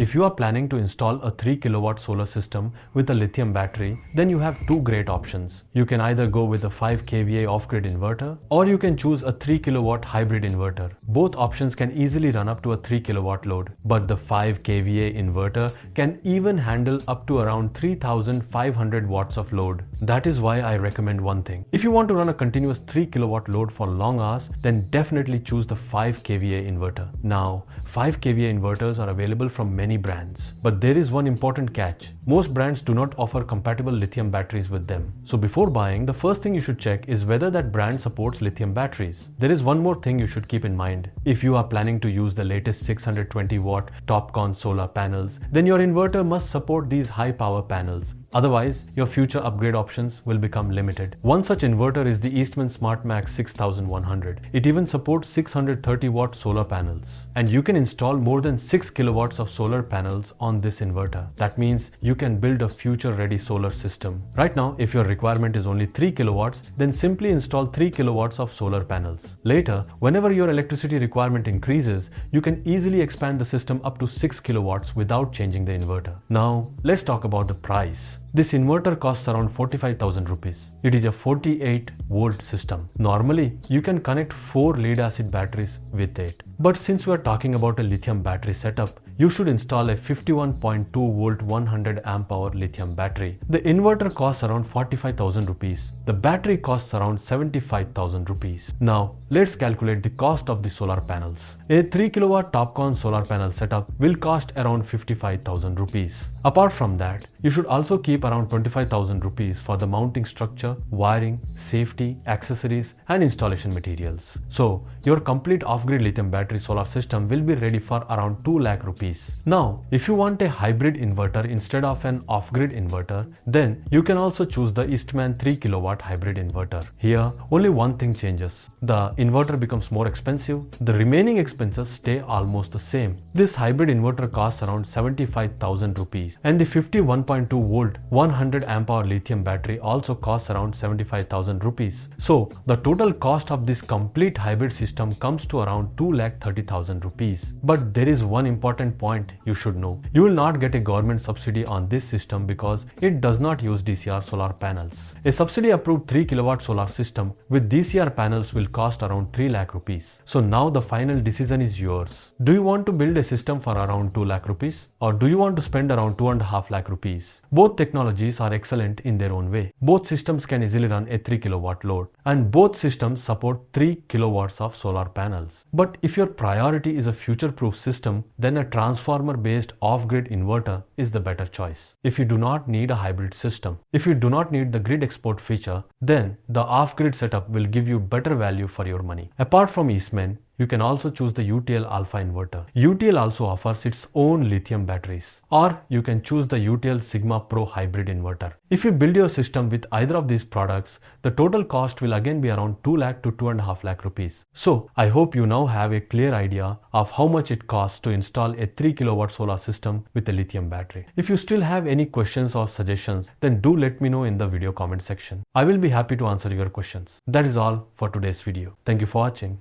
If you are planning to install a 3 kilowatt solar system with a lithium battery, then you have two great options. You can either go with a 5 kVA off-grid inverter, or you can choose a 3 kilowatt hybrid inverter. Both options can easily run up to a 3 kilowatt load, but the 5 kVA inverter can even handle up to around 3500 watts of load. That is why I recommend one thing. If you want to run a continuous 3 kilowatt load for long hours, then definitely choose the 5 kVA inverter. Now, 5 kVA inverters are available from many brands, but there is one important catch. Most brands do not offer compatible lithium batteries with them. So before buying, the first thing you should check is whether that brand supports lithium batteries. There is one more thing you should keep in mind. If you are planning to use the latest 620 watt TOPCon solar panels, then your inverter must support these high power panels. Otherwise, your future upgrade options will become limited. One such inverter is the Eastman SmartMax 6100. It even supports 630 watt solar panels. And you can install more than 6 kilowatts of solar panels on this inverter. That means you can build a future-ready solar system. Right now, if your requirement is only 3 kilowatts, then simply install 3 kilowatts of solar panels. Later, whenever your electricity requirement increases, you can easily expand the system up to 6 kilowatts without changing the inverter. Now, let's talk about the price. This inverter costs around 45,000 rupees. It is a 48 volt system. Normally, you can connect 4 lead-acid batteries with it. But since we are talking about a lithium battery setup, you should install a 51.2 volt 100 amp hour lithium battery. The inverter costs around 45,000 rupees. The battery costs around 75,000 rupees. Now, let's calculate the cost of the solar panels. A 3 kilowatt TOPCon solar panel setup will cost around 55,000 rupees. Apart from that, you should also keep around 25,000 rupees for the mounting structure, wiring, safety, accessories, and installation materials. So, your complete off-grid lithium battery solar system will be ready for around 2 lakh rupees. Now, if you want a hybrid inverter instead of an off-grid inverter, then you can also choose the Eastman 3 kilowatt hybrid inverter. Here, only one thing changes. The inverter becomes more expensive. The remaining expenses stay almost the same. This hybrid inverter costs around 75,000 rupees, and the 51.2 volt 100 amp hour lithium battery also costs around 75,000 rupees. So, the total cost of this complete hybrid system comes to around 2,30,000 rupees. But there is one important point you should know. You will not get a government subsidy on this system because it does not use DCR solar panels. A subsidy approved 3 kilowatt solar system with DCR panels will cost around 3 lakh rupees. So now the final decision is yours. Do you want to build a system for around 2 lakh rupees, or do you want to spend around 2.5 lakh rupees? Both technologies are excellent in their own way. Both systems can easily run a 3 kilowatt load, and both systems support 3 kilowatts of solar panels. But if your priority is a future-proof system, then a transformer-based off-grid inverter is the better choice. If you do not need a hybrid system, if you do not need the grid export feature, then the off-grid setup will give you better value for your money. Apart from Eastman, you can also choose the UTL Alpha inverter. UTL also offers its own lithium batteries. Or you can choose the UTL Sigma Pro hybrid inverter. If you build your system with either of these products, the total cost will again be around 2 lakh to 2.5 lakh rupees. So, I hope you now have a clear idea of how much it costs to install a 3 kilowatt solar system with a lithium battery. If you still have any questions or suggestions, then do let me know in the video comment section. I will be happy to answer your questions. That is all for today's video. Thank you for watching.